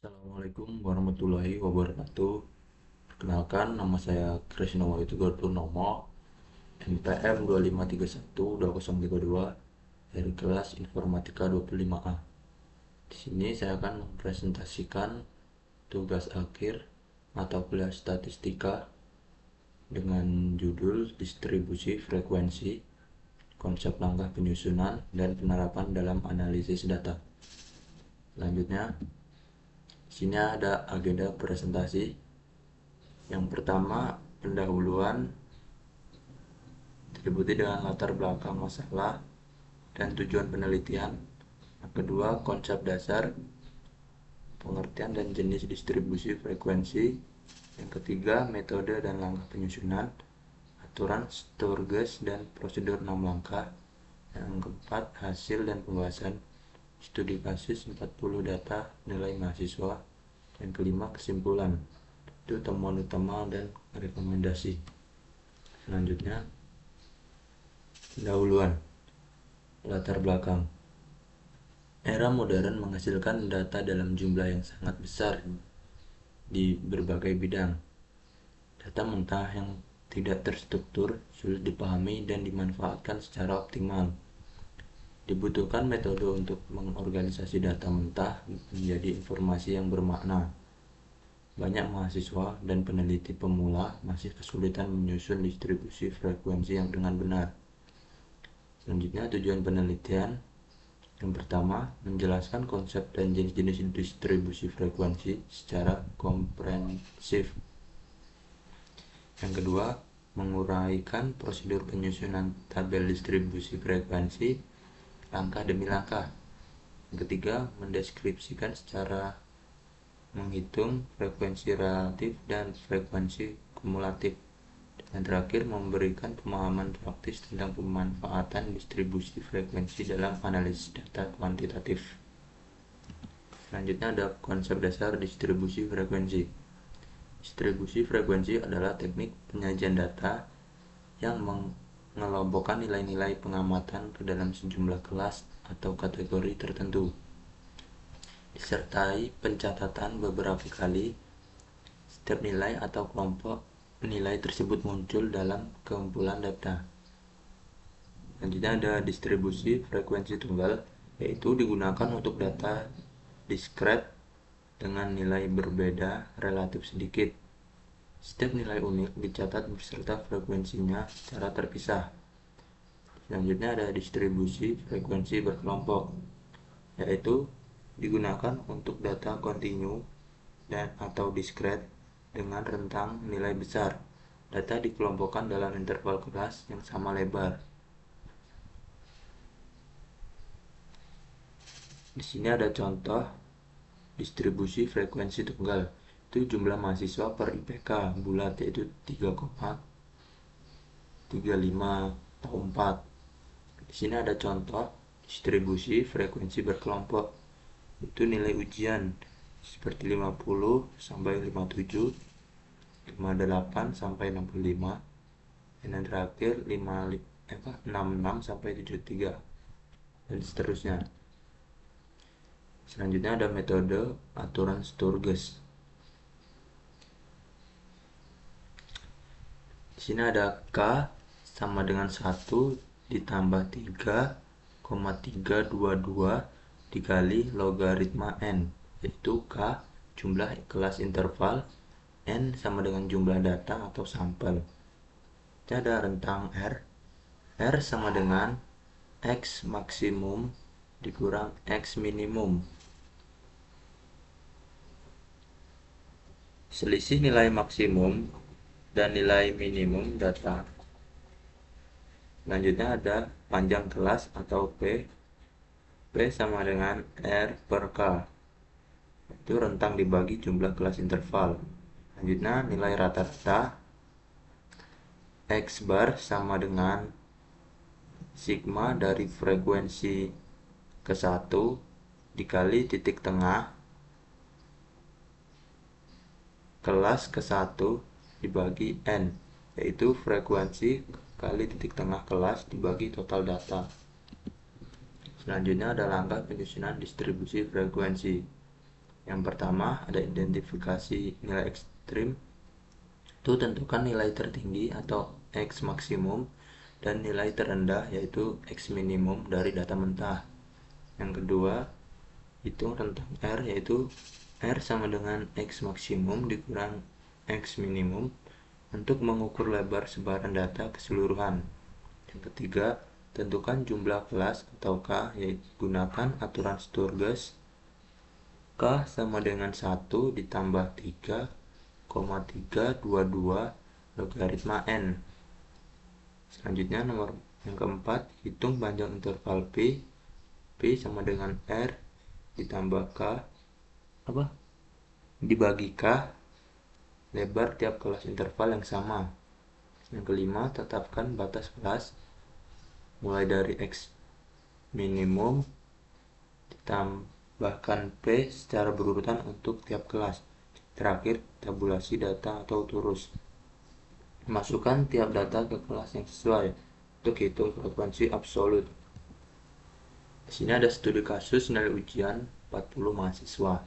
Assalamualaikum warahmatullahi wabarakatuh. Perkenalkan, nama saya Krisna Wahyu Purnomo, NPM 25312032 dari kelas Informatika 25A. Di sini saya akan mempresentasikan tugas akhir mata kuliah statistika dengan judul distribusi frekuensi, konsep langkah penyusunan, dan penerapan dalam analisis data. Selanjutnya, di sini ada agenda presentasi. Yang pertama, pendahuluan diikuti dengan latar belakang masalah dan tujuan penelitian. Yang kedua, konsep dasar, pengertian dan jenis distribusi frekuensi. Yang ketiga, metode dan langkah penyusunan, aturan Sturges dan prosedur 6 langkah. Yang keempat, hasil dan pembahasan studi kasus 40 data nilai mahasiswa. Yang kelima, kesimpulan, itu temuan utama dan rekomendasi. Selanjutnya, pendahuluan, latar belakang. Era modern menghasilkan data dalam jumlah yang sangat besar di berbagai bidang. Data mentah yang tidak terstruktur, sulit dipahami dan dimanfaatkan secara optimal. Dibutuhkan metode untuk mengorganisasi data mentah menjadi informasi yang bermakna. Banyak mahasiswa dan peneliti pemula masih kesulitan menyusun distribusi frekuensi yang dengan benar. Selanjutnya, tujuan penelitian. Yang pertama, menjelaskan konsep dan jenis-jenis distribusi frekuensi secara komprehensif. Yang kedua, menguraikan prosedur penyusunan tabel distribusi frekuensi langkah demi langkah. Yang ketiga, mendeskripsikan secara menghitung frekuensi relatif dan frekuensi kumulatif. Dan terakhir, memberikan pemahaman praktis tentang pemanfaatan distribusi frekuensi dalam analisis data kuantitatif. Selanjutnya ada konsep dasar distribusi frekuensi. Distribusi frekuensi adalah teknik penyajian data yang mengelompokkan nilai-nilai pengamatan ke dalam sejumlah kelas atau kategori tertentu, disertai pencatatan beberapa kali setiap nilai atau kelompok nilai tersebut muncul dalam kumpulan data. Selanjutnya ada distribusi frekuensi tunggal, yaitu digunakan untuk data diskret dengan nilai berbeda relatif sedikit. Setiap nilai unik dicatat beserta frekuensinya secara terpisah. Selanjutnya ada distribusi frekuensi berkelompok, yaitu digunakan untuk data kontinu dan atau diskret dengan rentang nilai besar. Data dikelompokkan dalam interval kelas yang sama lebar. Di sini ada contoh distribusi frekuensi tunggal. Itu jumlah mahasiswa per IPK bulat, yaitu 3,35 tahun 4. Di sini ada contoh distribusi frekuensi berkelompok. Itu nilai ujian seperti 50 sampai 57, 58 sampai 65, dan yang terakhir 66 sampai 73, dan seterusnya. Selanjutnya ada metode aturan Sturges. Di sini ada K sama dengan 1 ditambah 3,322 dikali logaritma N, yaitu K jumlah kelas interval, N sama dengan jumlah data atau sampel. Jadi ada rentang R sama dengan X maksimum dikurang X minimum. Selisih nilai maksimum dan nilai minimum data. Selanjutnya ada panjang kelas atau P. P sama dengan R per K. Itu rentang dibagi jumlah kelas interval. Selanjutnya nilai rata-rata. X bar sama dengan sigma dari frekuensi ke 1 dikali titik tengah kelas ke 1 dibagi N, yaitu frekuensi kali titik tengah kelas dibagi total data. Selanjutnya ada langkah penyusunan distribusi frekuensi. Yang pertama ada identifikasi nilai ekstrim, itu tentukan nilai tertinggi atau X maksimum dan nilai terendah yaitu X minimum dari data mentah. Yang kedua, hitung rentang R, yaitu R sama dengan X maksimum dikurang X minimum untuk mengukur lebar sebaran data keseluruhan. Yang ketiga, tentukan jumlah kelas atau K, yaitu gunakan aturan Sturges. K sama dengan 1 ditambah 3,322 logaritma N. Selanjutnya nomor yang keempat, hitung panjang interval P. P sama dengan R ditambah K dibagi K, lebar tiap kelas interval yang sama. Yang kelima, tetapkan batas kelas mulai dari X minimum ditambahkan P secara berurutan untuk tiap kelas. Terakhir, tabulasi data atau turus. Masukkan tiap data ke kelas yang sesuai untuk hitung frekuensi absolut. Di sini ada studi kasus nilai ujian 40 mahasiswa.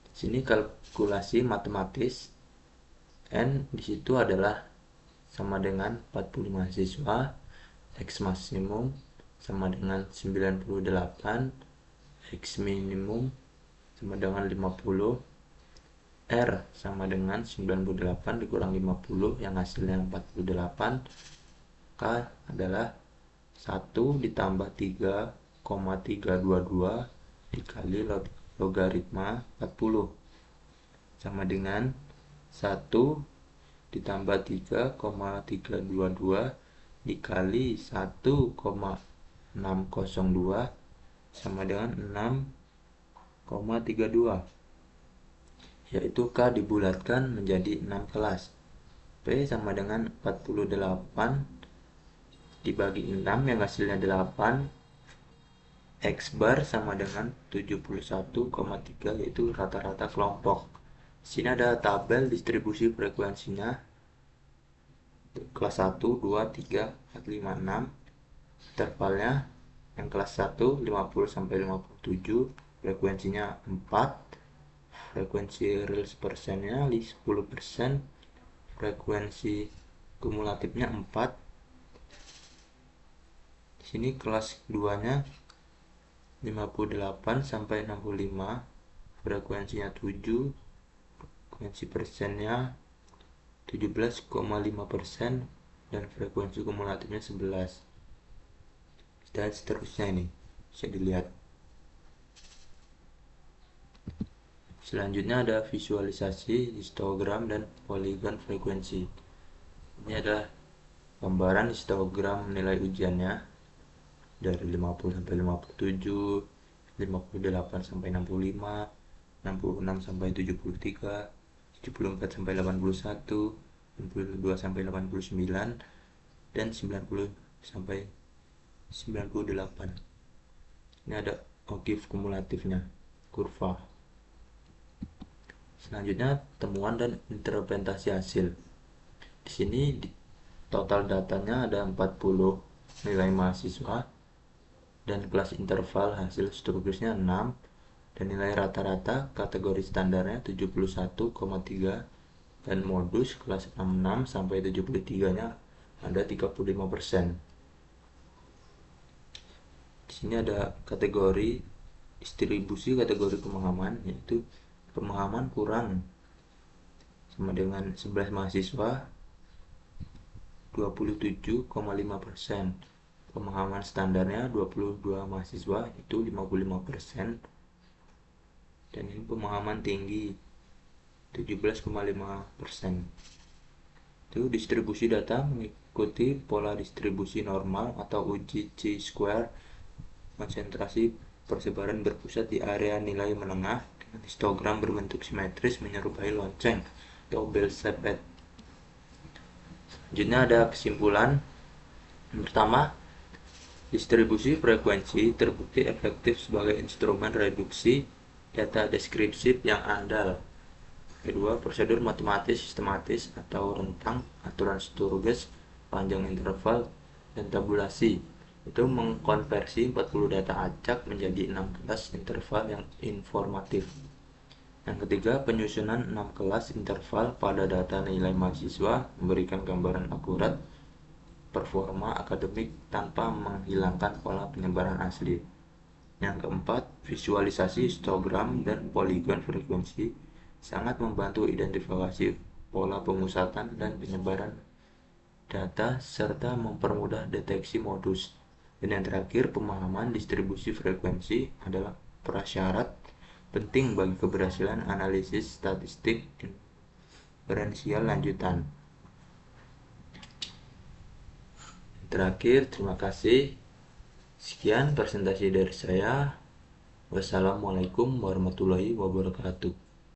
Di sini kalkulasi matematis N di situ adalah sama dengan 40 mahasiswa, X maksimum sama dengan 98, X minimum sama dengan 50, R sama dengan 98 dikurang 50 yang hasilnya 48, K adalah 1 ditambah 3,322 dikali logaritma 40 sama dengan 1 ditambah 3,322 dikali 1,602 sama dengan 6,32, yaitu K dibulatkan menjadi 6 kelas. P sama dengan 48 dibagi 6 yang hasilnya 8, X bar sama dengan 71,3 yaitu rata-rata kelompok. Di sini ada tabel distribusi frekuensinya. Kelas 1, 2, 3, 4, 5, 6. Intervalnya yang kelas 1 50 sampai 57, frekuensinya 4. Frekuensi real persennya 10%, frekuensi kumulatifnya 4. Di sini kelas 2-nya 58 sampai 65, frekuensinya 7, frekuensi persennya 17,5% dan frekuensi kumulatifnya 11, dan seterusnya. Ini bisa dilihat. Selanjutnya ada visualisasi histogram dan poligon frekuensi. Ini adalah gambaran histogram nilai ujiannya dari 50 sampai 57, 58 sampai 65, 66 sampai 73, 74 sampai 81, 62 sampai 89, dan 90 sampai 98. Ini ada OGIF kumulatifnya, kurva. Selanjutnya temuan dan interpretasi hasil. Di sini total datanya ada 40 nilai mahasiswa dan kelas interval hasil Sturgesnya 6 dan nilai rata-rata kategori standarnya 71,3 dan modus kelas 66 sampai 73-nya ada 35%. Di sini ada kategori distribusi kategori pemahaman, yaitu pemahaman kurang sama dengan 11 mahasiswa 27,5%. Pemahaman standarnya 22 mahasiswa itu 55%. Dan ini pemahaman tinggi 17,5%. Itu distribusi data mengikuti pola distribusi normal atau uji chi-square. Konsentrasi persebaran berpusat di area nilai menengah dengan histogram berbentuk simetris menyerupai lonceng atau bell-shaped. Selanjutnya ada kesimpulan. Yang pertama, distribusi frekuensi terbukti efektif sebagai instrumen reduksi data deskriptif yang andal. Kedua, prosedur matematis sistematis atau rentang, aturan Sturges, panjang interval, dan tabulasi itu mengkonversi 40 data acak menjadi 6 kelas interval yang informatif. Yang ketiga, penyusunan 6 kelas interval pada data nilai mahasiswa memberikan gambaran akurat performa akademik tanpa menghilangkan pola penyebaran asli. Yang keempat, visualisasi histogram dan poligon frekuensi sangat membantu identifikasi pola pemusatan dan penyebaran data serta mempermudah deteksi modus. Dan yang terakhir, pemahaman distribusi frekuensi adalah prasyarat penting bagi keberhasilan analisis statistik diferensial lanjutan. Terakhir, terima kasih. Sekian presentasi dari saya. Wassalamualaikum warahmatullahi wabarakatuh.